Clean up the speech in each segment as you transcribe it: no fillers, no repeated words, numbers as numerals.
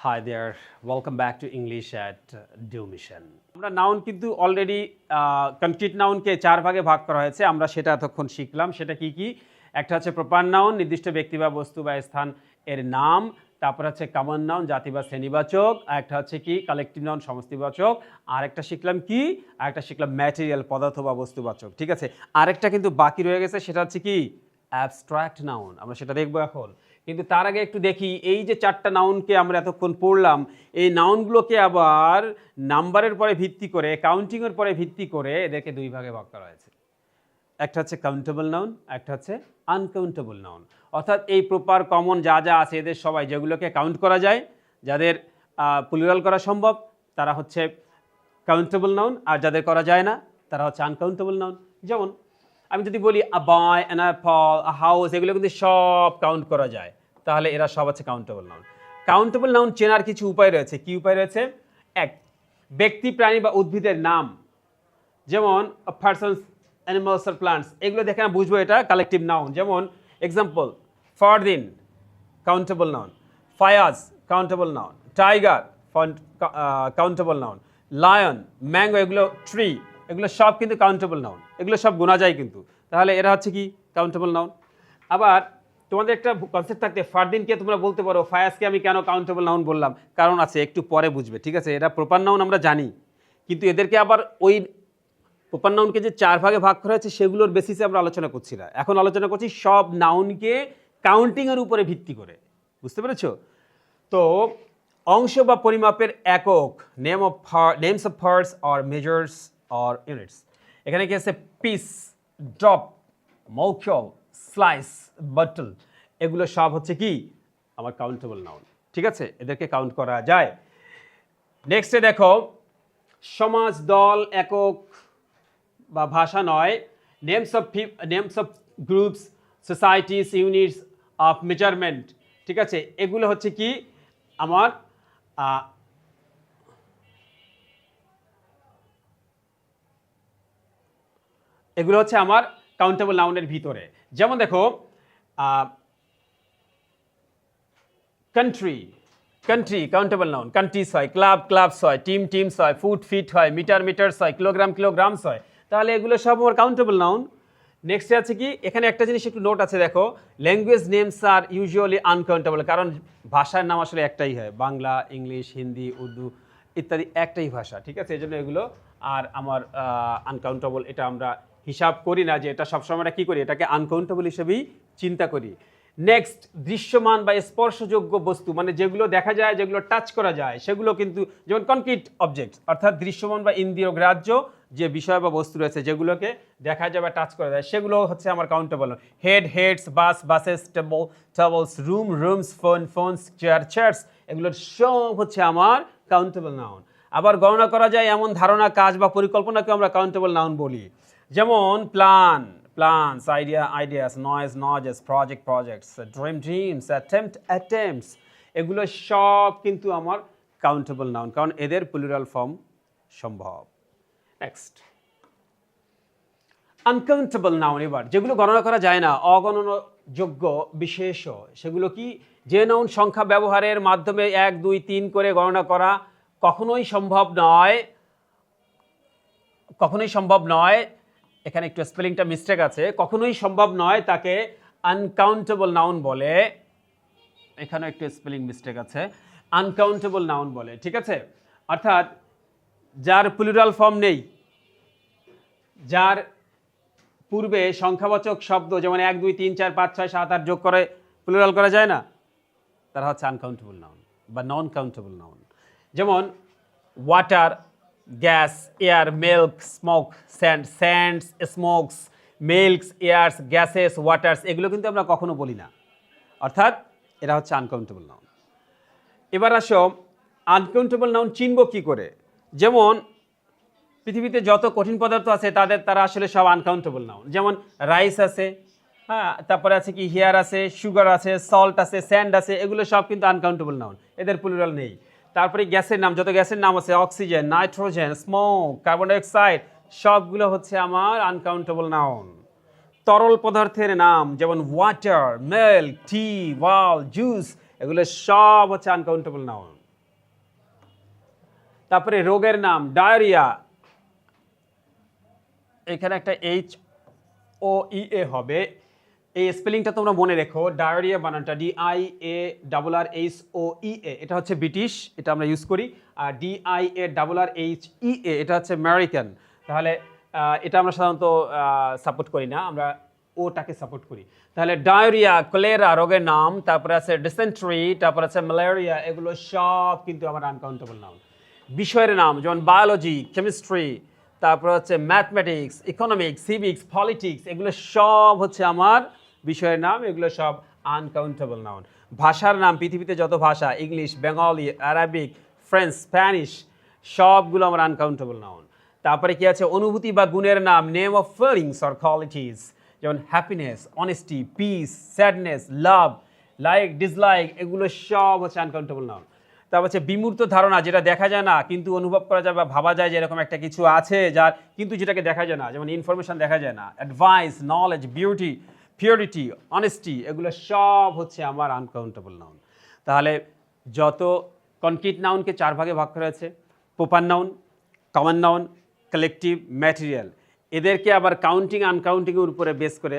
Hi there, welcome back to English at Due Mission. আমরা noun কিন্তু already concrete নাউনকে 4 ভাগে ভাগ করা হয়েছে। আমরা সেটা এতক্ষণ শিখলাম। সেটা কি কি? একটা হচ্ছে প্রপার নাউন, নির্দিষ্ট ব্যক্তি বা বস্তু বা স্থান এর নাম। তারপর হচ্ছে কমন নাউন, জাতি বা শ্রেণীবাচক। একটা হচ্ছে কি কালেকটিভ নাউন, সমষ্টিবাচক। আর একটা শিখলাম কি? আর একটা শিখলাম ম্যাটেরিয়াল, পদার্থ বা বস্তুবাচক। ঠিক আছে? আরেকটা কিন্তু বাকি রয়ে গেছে, সেটা হচ্ছে কি অ্যাবস্ট্রাক্ট নাউন। আমরা সেটা দেখবো এখন। কিন্তু তার আগে একটু দেখি এই যে 4টা নাউনকে আমরা এতক্ষণ পড়লাম, এই নাউনগুলোকে আবার নাম্বারের পরে ভিত্তি করে, কাউন্টিংয়ের পরে ভিত্তি করে এদেরকে 2 ভাগে ভাগ করা হয়েছে। একটা হচ্ছে কাউন্টেবল নাউন, একটা হচ্ছে আনকাউন্টেবল নাউন। অর্থাৎ এই প্রপার কমন যা যা আছে এদের সবাই যেগুলোকে কাউন্ট করা যায়, যাদের প্লুরাল করা সম্ভব, তারা হচ্ছে কাউন্টেবল নাউন, আর যাদের করা যায় না তারা হচ্ছে আনকাউন্টেবল নাউন। যেমন আমি যদি বলি আ বয়, অ্যান অ্যাপল, আ হাউস, এগুলো কিন্তু সব কাউন্ট করা যায়, তাহলে এরা সব হচ্ছে কাউন্টেবল নাউন। কাউন্টেবল নাউন চেনার কিছু উপায় রয়েছে। কি উপায় রয়েছে? এক, ব্যক্তি, প্রাণী বা উদ্ভিদের নাম, যেমন পার্সনস, অ্যানিমালস আর প্লান্টস, এগুলো দেখে আমরা বুঝবো এটা কালেকটিভ নাউন। যেমন example, Fardin countable noun, Fayaz countable noun, tiger countable noun, lion, mango, এগুলো ট্রি, এগুলো সব কিন্তু কাউন্টেবল নাউন। এগুলো সব গোনা যায় কিন্তু, তাহলে এরা হচ্ছে কি কাউন্টেবল নাউন। আবার তোমাদের একটা কনসেপ্ট থাকতে, ফারদিনকে তোমরা বলতে পারো ফায়াজকে আমি কেন কাউন্টেবল নাউন বললাম, কারণ আছে, একটু পরে বুঝবে। ঠিক আছে? এরা প্রপার নাউন আমরা জানি, কিন্তু এদেরকে আবার ওই প্রপার নাউনকে যে 4 ভাগে ভাগ করা হয়েছে সেগুলোর বেসিসে আমরা আলোচনা করছি না। এখন আলোচনা করছি সব নাউনকে কাউন্টিংয়ের উপরে ভিত্তি করে। বুঝতে পেরেছো? তো অংশ বা পরিমাপের একক, names of parts or measures or units. এখানে কি আছে? পিস, ড্রপ, মৌখিক, স্লাইস, বটল, এগুলো সব হচ্ছে কি আমার কাউন্টেবল নাউন। ঠিক আছে? এদেরকে কাউন্ট করা যায়। নেক্সটে দেখো, সমাজ, দল, একক বা ভাষা নয়, names of groups, societies, units of measurement. ঠিক আছে? এগুলো হচ্ছে কি আমার এগুলো হচ্ছে আমার কাউন্টেবল নাউনের ভিতরে। যেমন দেখো, country, country countable noun. Countries হয়, ক্লাব ক্লাবস হয়, টিম টিমস হয়, ফুট ফিট হয়, মিটার মিটারস হয়, কিলোগ্রাম কিলোগ্রামস হয়। তাহলে এগুলো সব আমার কাউন্টেবল নাউন। নেক্সটে আছে কি, এখানে একটা জিনিস একটু নোট আছে, দেখো, ল্যাঙ্গুয়েজ নেমস আর ইউজুয়ালি আনকাউন্টেবল, কারণ ভাষার নাম আসলে একটাই হয়, বাংলা, ইংলিশ, হিন্দি, উর্দু ইত্যাদি একটাই ভাষা। ঠিক আছে? এই জন্য এগুলো আর আমার আনকাউন্টেবল, এটা আমরা হিসাব করি না যে এটা সবসময় আমরা কী করি, এটাকে আনকাউন্টেবল হিসেবেই চিন্তা করি। নেক্সট, দৃশ্যমান বা স্পর্শযোগ্য বস্তু, মানে যেগুলো দেখা যায়, যেগুলো টাচ করা যায়, সেগুলো কিন্তু, যেমন কনক্রিট অবজেক্টস, অর্থাৎ দৃশ্যমান বা ইন্দ্রিয় গ্রাহ্য যে বিষয় বা বস্তু রয়েছে যেগুলোকে দেখা যায় বা টাচ করা যায়, সেগুলো হচ্ছে আমার countable. Head, heads, bus, buses, table, tables, room, rooms, phone, phones, chair, chairs, এগুলো সব হচ্ছে আমার কাউন্টেবল নাউন। আবার গণনা করা যায় এমন ধারণা, কাজ বা পরিকল্পনাকে আমরা কাউন্টেবল নাউন বলি। যেমন plan, plans, ideas, noise, noises, projects, dreams, attempts, এগুলো সব কিন্তু আমার কাউন্টেবল নাউন, কারণ এদের প্লুরাল ফর্ম সম্ভব। Next, uncountable noun. এবার যেগুলো গণনা করা যায় না, অগণনাযোগ্য বিশেষ, সেগুলো কি? যে নাউন সংখ্যা ব্যবহারের মাধ্যমে 1, 2, 3 করে গণনা করা কখনোই সম্ভব নয়, কখনোই সম্ভব নয়। এখানে একটু স্পেলিংটা মিস্টেক আছে, কখনোই সম্ভব নয়, তাকে আনকাউন্টেবল নাউন বলে। এখানে একটু স্পেলিং মিস্টেক আছে, আনকাউন্টেবল নাউন বলে। ঠিক আছে? অর্থাৎ যার প্লুরাল ফর্ম নেই, যার পূর্বে সংখ্যাবাচক শব্দ যেমন 1, 2, 3, 4, 5, 6, 7, 8 যোগ করে প্লুরাল করা যায় না, তারা হচ্ছে আনকাউন্টেবল নাউন বা নন কাউন্টেবল নাউন। যেমন water, gas, air, milk, smoke, sands, smokes, milks, ears, gases, waters, এগুলো কিন্তু আমরা কখনো বলি না, অর্থাৎ এরা হচ্ছে আনকাউন্টেবল নাউন। এবার আসো, আনকাউন্টেবল নাউন চিনব কি করে? যেমন পৃথিবীতে যত কঠিন পদার্থ আছে তারা আসলে সব আনকাউন্টেবল নাউন। যেমন রাইস আছে, হ্যাঁ, তারপরে আছে কি হেয়ার আছে, সুগার আছে, সল্ট আছে, স্যান্ড আছে, এগুলো সব কিন্তু আনকাউন্টেবল নাউন, এদের প্লুরাল নেই। তারপরে গ্যাসের নাম, যত গ্যাসের নাম আছে, oxygen, nitrogen, smoke, carbon dioxide, সবগুলো হচ্ছে আমার আনকাউন্টেবল নাউন। তরল পদার্থের নাম, যেমন ওয়াটার, মিল্ক, টি, ওয়াল, জুস, এগুলো সব হচ্ছে আনকাউন্টেবল নাউন। তারপরে রোগের নাম ডায়রিয়া, এখানে একটা HOEA হবে, এই স্পেলিংটা তোমরা মনে রেখো। ডায়রিয়া বানানটা DIARRHOEA, এটা হচ্ছে ব্রিটিশ, এটা আমরা ইউজ করি। আর DIARRHEA এটা হচ্ছে আমেরিকান। তাহলে এটা আমরা সাধারণত সাপোর্ট করি না, আমরা ওটাকে সাপোর্ট করি। তাহলে ডায়রিয়া, কলেরা রোগের নাম, তারপরে আছে ডিসেন্ট্রি, তারপরে আছে ম্যালেরিয়া, এগুলো সব কিন্তু আমার আনকাউন্টেবল নাউন। বিষয়ের নাম যেমন বায়োলজি, কেমিস্ট্রি, তারপর হচ্ছে ম্যাথমেটিক্স, ইকোনমিক্স, সিভিক্স, পলিটিক্স, এগুলো সব হচ্ছে আমার বিষয়ের নাম, এগুলো সব আনকাউন্টেবল নাউন। ভাষার নাম, পৃথিবীতে যত ভাষা, English, Bengali, Arabic, French, Spanish, সবগুলো আমার আনকাউন্টেবল নাউন। তারপরে কি আছে, অনুভূতি বা গুণের নাম, name of feelings or qualities, যেমন হ্যাপিনেস, অনেস্টি, পিস, স্যাডনেস, লাভ, লাইক, ডিসলাইক, এগুলো সব হচ্ছে আনকাউন্টেবল নাউন। তারপর হচ্ছে বিমূর্ত ধারণা, যেটা দেখা যায় না কিন্তু অনুভব করা যায় বা ভাবা যায় যে এরকম একটা কিছু আছে যার, কিন্তু যেটাকে দেখা যায় না, যেমন ইনফরমেশন দেখা যায় না। Advice, knowledge, beauty, purity, honesty, এগুলো সব হচ্ছে আমার আনকাউন্টেবল নাউন। তাহলে যত কনক্রিট নাউনকে 4 ভাগে ভাগ করা হয়েছে, proper noun, common noun, collective, material, এদেরকে আবার কাউন্টিং আনকাউন্টিংয়ের উপরে বেস করে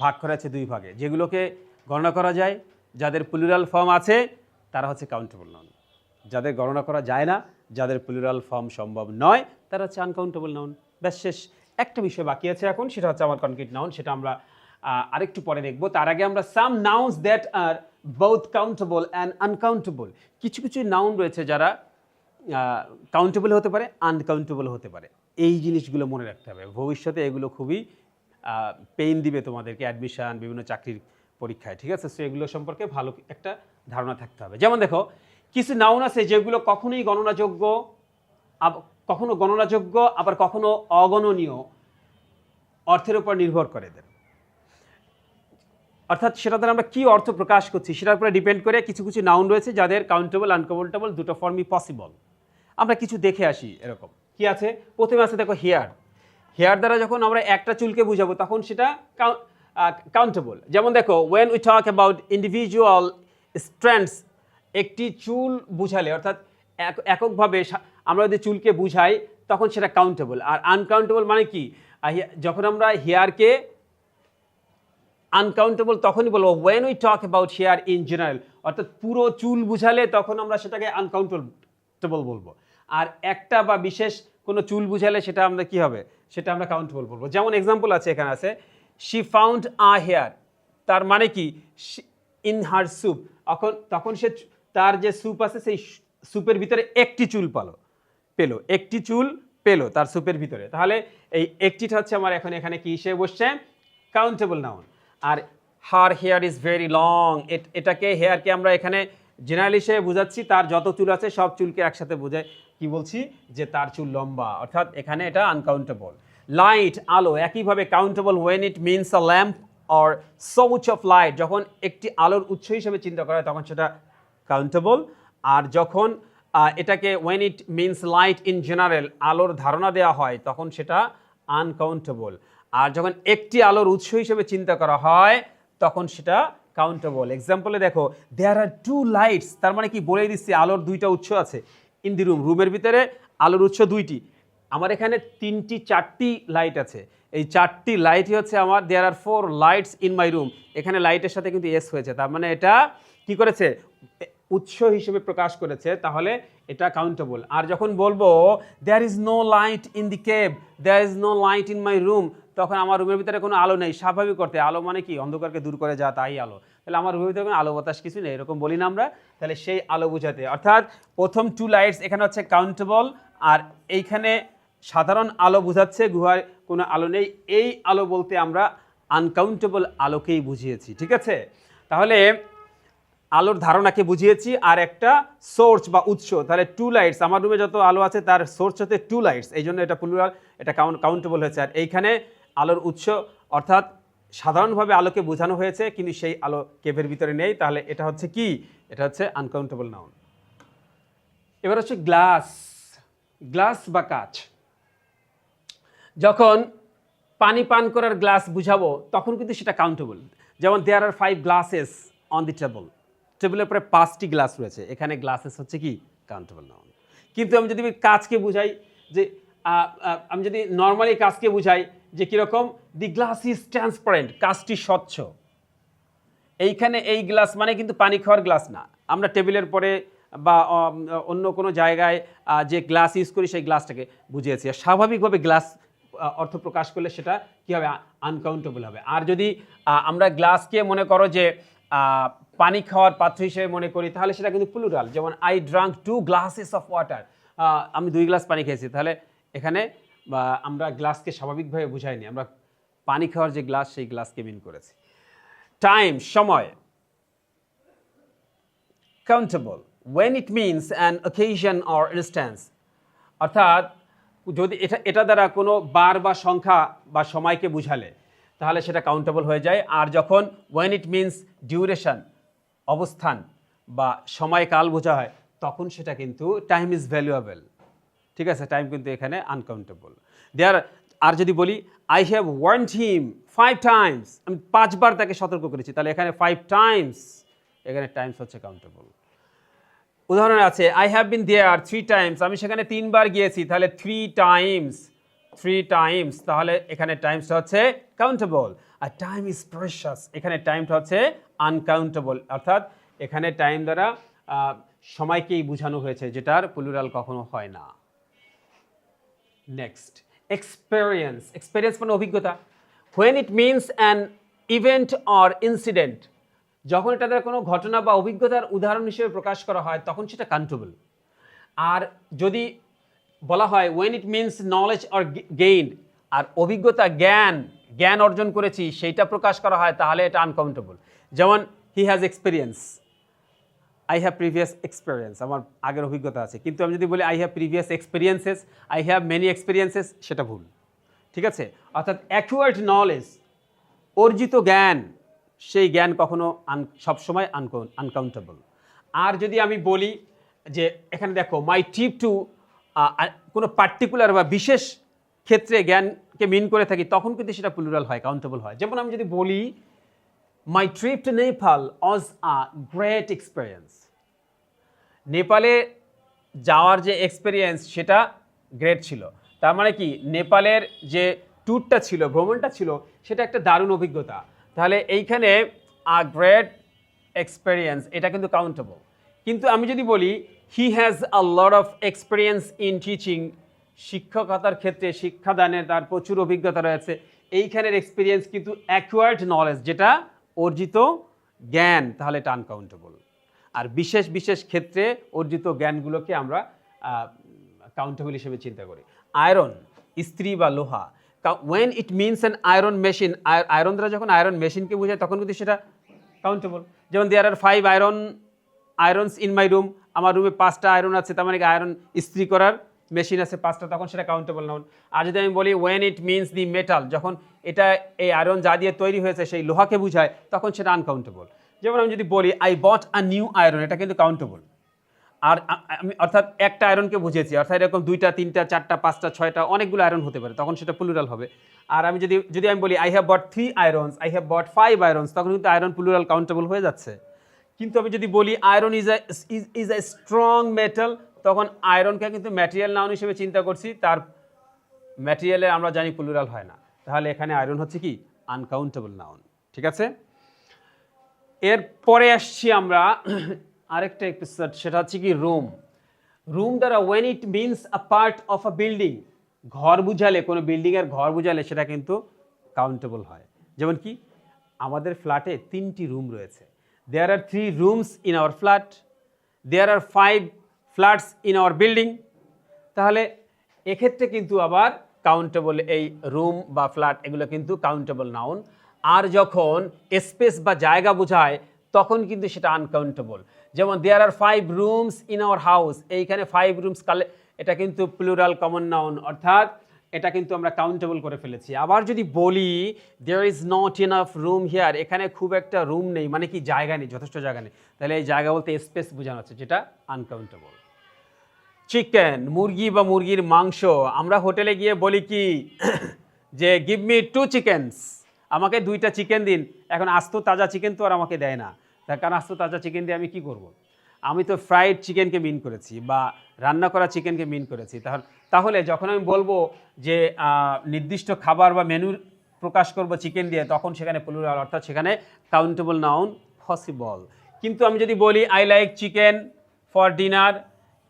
ভাগ করা আছে 2 ভাগে। যেগুলোকে গণনা করা যায়, যাদের প্লুরাল ফর্ম আছে, তারা হচ্ছে কাউন্টেবল নাউন। যাদের গণনা করা যায় না, যাদের প্লুরাল ফর্ম সম্ভব নয়, তারা হচ্ছে আনকাউন্টেবল নাউন। ব্যাস শেষ। একটা বিষয় বাকি আছে এখন, সেটা হচ্ছে আমার কনক্রিট নাউন, সেটা আমরা আরেকটু পরে দেখব। তার আগে আমরা some nouns that are both countable and uncountable, কিছু কিছু নাউন রয়েছে যারা কাউন্টেবল হতে পারে, আনকাউন্টেবল হতে পারে। এই জিনিসগুলো মনে রাখতে হবে, ভবিষ্যতে এগুলো খুবই পেইন দিবে তোমাদেরকে অ্যাডমিশন, বিভিন্ন চাকরির পরীক্ষায়, ঠিক আছে? সো এগুলো সম্পর্কে ভালো একটা ধারণা থাকতে হবে। যেমন দেখো, কিছু নাউন আছে যেগুলো কখনোই গণনাযোগ্য, কখনো গণনাযোগ্য, আবার কখনো অগণনীয়, অর্থের উপর নির্ভর করে এদের। অর্থাৎ সেটা দ্বারা আমরা কী অর্থ প্রকাশ করছি সেটার উপরে ডিপেন্ড করে কিছু কিছু নাউন রয়েছে যাদের কাউন্টেবল, আনকাউন্টেবল দুটো ফর্মই পসিবল। আমরা কিছু দেখে আসি এরকম। কি আছে? প্রথমে আছে দেখো হেয়ার। হেয়ার দ্বারা যখন আমরা একটা চুলকে বুঝাবো তখন সেটা কাউন্টেবল। যেমন দেখো, when we talk about individual strands, একটি চুল বুঝালে, অর্থাৎ এককভাবে আমরা যদি চুলকে বুঝাই তখন সেটা কাউন্টেবল। আর আনকাউন্টেবল মানে কি? যখন আমরা হেয়ারকে আনকাউন্টেবল তখনই বলবো when we talk about hair in general, অর্থাৎ পুরো চুল বুঝালে তখন আমরা সেটাকে আনকাউন্টেবল বলবো। আর একটা বা বিশেষ কোনো চুল বুঝালে সেটা আমরা কি হবে, সেটা আমরা কাউন্টেবল বলবো। যেমন এক্সাম্পল আছে, এখানে আছে শি ফাউন্ড আ হেয়ার, তার মানে কি ইন হার স্যুপ, তখন সে তার যে স্যুপ আছে সেই স্যুপের ভিতরে একটি চুল পেলো, একটি চুল পেলো তার স্যুপের ভিতরে। তাহলে এই একটিটা হচ্ছে আমার এখন এখানে কি হিসেবে বসছে, কাউন্টেবল নাউন। আর her hair is very long, এটাকে হেয়ারকে আমরা এখানে জেনারেল হিসেবে বোঝাচ্ছি, তার যত চুল আছে সব চুলকে একসাথে বোঝায়, কি বলছি যে তার চুল লম্বা, অর্থাৎ এখানে এটা আনকাউন্টেবল। লাইট, আলো, একইভাবে countable when it means a lamp or source of light, যখন একটি আলোর উৎস হিসেবে চিন্তা করা হয় তখন সেটা কাউন্টেবল। আর যখন এটাকে when it means light in general, আলোর ধারণা দেওয়া হয় তখন সেটা আনকাউন্টেবল। আর যখন একটি আলোর উৎস হিসেবে চিন্তা করা হয় তখন সেটা কাউন্টেবল। এক্সাম্পলে দেখো, দেয়ার আর 2 লাইটস, তার মানে কি বলেই দিচ্ছি আলোর 2টা উৎস আছে ইন দি রুম, রুমের ভিতরে আলোর উৎস 2টি। আমার এখানে 3টি 4টি লাইট আছে, এই 4টি লাইটই হচ্ছে আমার দেয়ার আর 4 লাইটস ইন মাই রুম, এখানে লাইটের সাথে কিন্তু এস হয়েছে, তার মানে এটা কি করেছে, উৎস হিসেবে প্রকাশ করেছে, তাহলে এটা কাউন্টেবল। আর যখন বলবো there is no light in the cave, there is no light in my room, তখন আমার রুমের ভিতরে কোনো আলো নেই। স্বাভাবিক করতে আলো মানে কি, অন্ধকারকে দূর করে যা তাই আলো, তাহলে আমার রুমের ভিতরে কোনো আলো বাতাস কিছু নেই, এরকম বলি না আমরা, তাহলে সেই আলো বোঝাতে। অর্থাৎ প্রথম 2 লাইটস এখানে হচ্ছে কাউন্টেবল, আর এইখানে সাধারণ আলো বোঝাচ্ছে, গুহায় কোনো আলো নেই, এই আলো বলতে আমরা আনকাউন্টেবল আলোকেই বুঝিয়েছি, ঠিক আছে? তাহলে আলোর ধারণাকে বুঝিয়েছি, আর একটা সোর্স বা উৎস। তাহলে 2 লাইটস, আমার রুমে যত আলো আছে তার সোর্স হচ্ছে 2 লাইটস, এই জন্য এটা প্লুরাল, এটা কাউন্টেবল হয়েছে। আর এইখানে আলোর উৎস, অর্থাৎ সাধারণভাবে আলোকে বোঝানো হয়েছে কিন্তু সেই আলো কেভের ভিতরে নেই, তাহলে এটা হচ্ছে কি, এটা হচ্ছে আনকাউন্টেবল নাউন। এবার হচ্ছে গ্লাস, গ্লাস বা কাঁচ। যখন পানি পান করার গ্লাস বুঝাবো তখন কিন্তু সেটা কাউন্টেবল। যেমন দেয়ার আর 5 গ্লাসেস অন দি টেবল, টেবিলের পরে 5টি গ্লাস রয়েছে, এখানে গ্লাসেস হচ্ছে কি, কাউন্টেবল নাউন। কিন্তু আমি যদি কাজকে বুঝাই যে আমি যদি নর্মালি কাজকে বুঝাই যে কীরকম, দি গ্লাস ইজ ট্রান্সপারেন্ট, কাজটি স্বচ্ছ। এইখানে এই গ্লাস মানে কিন্তু পানি খাওয়ার গ্লাস না, আমরা টেবিলের পরে বা অন্য কোনো জায়গায় যে গ্লাস ইউজ করি সেই গ্লাসটাকে বুঝিয়েছি। স্বাভাবিকভাবে গ্লাস অর্থ প্রকাশ করলে সেটা কী হবে, আনকাউন্টেবল হবে। আর যদি আমরা গ্লাসকে মনে করো যে পানি খাওয়ার পাত্র হিসেবে মনে করি, তাহলে সেটা কিন্তু প্লুরাল। যেমন I drank 2 glasses of water, আমি 2 গ্লাস পানি খেয়েছি। তাহলে এখানে আমরা গ্লাসকে স্বাভাবিকভাবে বুঝাইনি, আমরা পানি খাওয়ার যে গ্লাস সেই গ্লাসকে মিন করেছি। টাইম, সময়, countable when it means an occasion or instance, অর্থাৎ যদি এটা দ্বারা কোনো বার বা সংখ্যা বা সময়কে বুঝালে তাহলে সেটা কাউন্টেবল হয়ে যায়। আর যখন when it means duration, অবস্থান বা সময়কাল বোঝা হয়, তখন সেটা কিন্তু টাইম ইজ ভ্যালুয়েবল। ঠিক আছে, টাইম কিন্তু এখানে আনকাউন্টেবল। আর যদি বলি I have warned him 5 times, আমি 5 বার তাকে সতর্ক করেছি, তাহলে এখানে 5 times, এখানে টাইমস হচ্ছে কাউন্টেবল। উদাহরণ আছে I have been there 3 times, আমি সেখানে 3 বার গিয়েছি, তাহলে 3 times, তাহলে এখানে টাইমসটা হচ্ছে কাউন্টেবল। আর টাইম ইজ প্রেশাস, এখানে টাইমটা হচ্ছে আনকাউন্টেবল, অর্থাৎ এখানে টাইম দ্বারা সময়কেই বোঝানো হয়েছে, যেটার প্লুরাল কখনো হয় না। নেক্সট, এক্সপেরিয়েন্স মানে অভিজ্ঞতা। when it means an event or incident, যখন এটা দ্বারা কোনো ঘটনা বা অভিজ্ঞতার উদাহরণ হিসেবে প্রকাশ করা হয় তখন সেটা কাউন্টেবল। আর যদি বলা হয় when it means knowledge or gained, আর অভিজ্ঞতা জ্ঞান অর্জন করেছি সেইটা প্রকাশ করা হয়, তাহলে এটা আনকাউন্টেবল। যেমন he has experience, I have previous experience, আমার আগের অভিজ্ঞতা আছে। কিন্তু আমি যদি বলি I have previous experiences, I have many experiences, সেটা ভুল। ঠিক আছে, অর্থাৎ অ্যাকুয়ার্ড নলেজ, অর্জিত জ্ঞান, সেই জ্ঞান কখনো সবসময় আনকাউন্টেবল। আর যদি আমি বলি যে এখানে দেখো মাই ট্রিপ টু, কোনো পার্টিকুলার বা বিশেষ ক্ষেত্রে জ্ঞানকে মিন করে থাকি, তখন কিন্তু সেটা প্লুরাল হয়, কাউন্টেবল হয়। যেমন আমি যদি বলি my trip to Nepal was a great experience, নেপালে যাওয়ার যে এক্সপিরিয়েন্স সেটা গ্রেট ছিল। তার মানে কি, নেপালের যে ট্যুরটা ছিল, ভ্রমণটা ছিল, সেটা একটা দারুণ অভিজ্ঞতা। তাহলে এইখানে আ গ্রেট এক্সপিরিয়েন্স, এটা কিন্তু কাউন্টেবল। কিন্তু আমি যদি বলি he has a lot of experience in teaching, শিক্ষকতার ক্ষেত্রে শিক্ষাদানের তার প্রচুর অভিজ্ঞতা রয়েছে, এইখানের এক্সপিরিয়েন্স কিন্তু অ্যাকুয়ার্ড নলেজ, যেটা অর্জিত জ্ঞান, তাহলে এটা আনকাউন্টেবল। আর বিশেষ ক্ষেত্রে অর্জিত জ্ঞানগুলোকে আমরা কাউন্টেবল হিসেবে চিন্তা করি। আয়রন, ইস্ত্রি বা লোহা, when it means an iron machine, iron দ্বারা যখন আয়রন মেশিনকে বোঝায় তখন কিন্তু সেটা কাউন্টেবল। যেমন there are 5 irons in my room, আমার রুমে 5টা আয়রন আছে, তার মানে আয়রন ইস্ত্রি করার মেশিন আছে 5টা, তখন সেটা কাউন্টেবল নাউন। আর যদি আমি বলি when it means the metal, যখন এটা এই আয়রন যা দিয়ে তৈরি হয়েছে সেই লোহাকে বোঝায়, তখন সেটা আনকাউন্টেবল। যেমন আমি যদি বলি I bought a new iron, এটা কিন্তু কাউন্টেবল। আর আমি অর্থাৎ একটা আয়রনকে বুঝেছি, অর্থাৎ এরকম 2টা 3টা 4টা 5টা 6টা অনেকগুলো আয়রন হতে পারে, তখন সেটা প্লুরাল হবে। আর আমি যদি আমি বলি I have bought 3 irons, I have bought 5 irons, তখন কিন্তু আয়রন প্লুরাল কাউন্টেবল হয়ে যাচ্ছে। কিন্তু আমি যদি বলি iron is a strong metal, তখন আয়রনকে কিন্তু ম্যাটেরিয়াল নাউন হিসেবে চিন্তা করছি, তার ম্যাটেরিয়ালে আমরা জানি প্লুরাল হয় না, তাহলে এখানে আয়রন হচ্ছে কি আনকাউন্টেবল নাউন। ঠিক আছে, এরপরে আসছি আমরা আরেকটা এপিসোড, সেটা হচ্ছে কি রুম দ্বারা when it means a part of a building, ঘর বুঝালে, কোনো বিল্ডিংয়ের ঘর বুঝালে সেটা কিন্তু কাউন্টেবল হয়। যেমন কি আমাদের ফ্ল্যাটে 3টি রুম রয়েছে, there are 3 rooms in our flat, there are 5 flats in our building, তাহলে এক্ষেত্রে কিন্তু আবার কাউন্টেবল, এই রুম বা ফ্ল্যাট এগুলো কিন্তু কাউন্টেবল নাউন। আর যখন স্পেস বা জায়গা বোঝায় তখন কিন্তু সেটা আনকাউন্টেবল। যেমন there are 5 rooms in our house, এইখানে 5 rooms, এটা কিন্তু প্লুরাল কমন নাউন, অর্থাৎ এটা কিন্তু আমরা কাউন্টেবল করে ফেলেছি। আবার যদি বলি there is not enough room here, এখানে খুব একটা রুম নেই, মানে কি জায়গা নেই, যথেষ্ট জায়গা নেই, তাহলে এই জায়গা বলতে স্পেস বোঝানো হচ্ছে, যেটা আনকাউন্টেবল। চিকেন, মুরগি বা মুরগির মাংস, আমরা হোটেলে গিয়ে বলি কি যে গিভ মি 2 chickens, আমাকে 2টা চিকেন দিন। এখন আস্ত তাজা চিকেন তো আর আমাকে দেয় না, তার কারণ আস্ত তাজা চিকেন দিয়ে আমি কি করব। আমি তো ফ্রাইড চিকেনকে মিন করেছি বা রান্না করা চিকেনকে মিন করেছি। তাহলে যখন আমি বলবো যে নির্দিষ্ট খাবার বা মেনু প্রকাশ করব চিকেন দিয়ে, তখন সেখানে প্লুরাল, অর্থাৎ সেখানে কাউন্টেবল নাউন পসিবল। কিন্তু আমি যদি বলি I like chicken for dinner,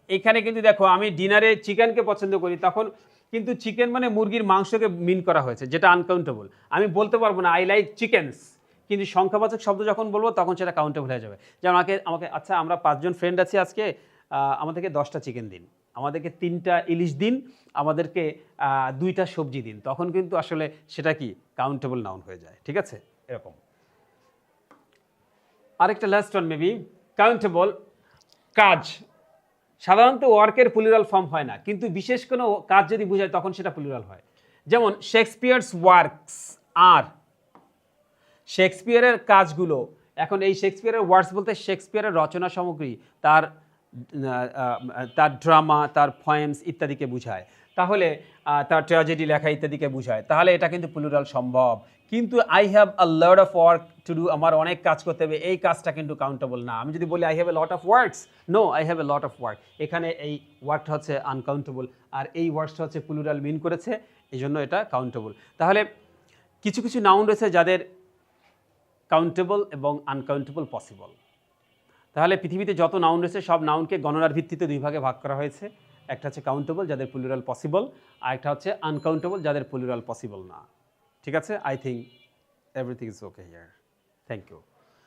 এখানে কিন্তু দেখো আমি ডিনারে চিকেনকে পছন্দ করি, তখন কিন্তু চিকেন মানে মুরগির মাংসকে মিন করা হয়েছে, যেটা আনকাউন্টেবল। আমি বলতে পারবো না আই লাইক চিকেনস, কিন্তু সংখ্যাবাচক শব্দ যখন বলবো তখন সেটা কাউন্টেবল হয়ে যাবে। যেমন আমাকে আচ্ছা আমরা 5 জন ফ্রেন্ড আছি আজকে, আমাদেরকে 10টা চিকেন দিন, আমাদেরকে 3টা ইলিশ দিন, আমাদেরকে 2টা সবজি দিন, তখন কিন্তু আসলে সেটা কি কাউন্টেবল নাউন হয়ে যায়। ঠিক আছে, এরকম। আরেকটা লাস্ট ওয়ান মেবি, কাউন্টেবল কাজ। সাধারণত ওয়ার্কের প্লুরাল ফর্ম হয় না, কিন্তু বিশেষ কোনো কাজ যদি বোঝায় তখন সেটা প্লুরাল হয়। যেমন শেক্সপিয়ারস ওয়ার্কস আর, শেক্সপিয়ারের কাজগুলো। এখন এই শেক্সপিয়ারের ওয়ার্কস বলতে শেক্সপিয়ারের রচনা সামগ্রী, তার ড্রামা, তার পয়েমস ইত্যাদিকে বোঝায়। তাহলে তার ট্র্যাজেডি লেখা ইত্যাদিকে বোঝায়, তাহলে এটা কিন্তু প্লুরাল সম্ভব। কিন্তু I have a lot of work to do, আমার অনেক কাজ করতে হবে, এই কাজটা কিন্তু কাউন্টেবল না। আমি যদি বলি I have a lot of works, no, I have a lot of work, এখানে এই ওয়ার্কটা হচ্ছে আনকাউন্টেবল, আর এই ওয়ার্কসটা হচ্ছে প্লুরাল মিন করেছে, এই জন্য এটা কাউন্টেবল। তাহলে কিছু কিছু নাউন রয়েছে যাদের কাউন্টেবল এবং আনকাউন্টেবল পসিবল। তাহলে পৃথিবীতে যত নাউন রয়েছে সব নাউনকে গণনার ভিত্তিতে 2 ভাগে ভাগ করা হয়েছে। একটা হচ্ছে কাউন্টেবল, যাদের প্লুরাল পসিবল, আর একটা হচ্ছে আনকাউন্টেবল, যাদের প্লুরাল পসিবল না। ঠিক আছে, I think everything is okay here. Thank you.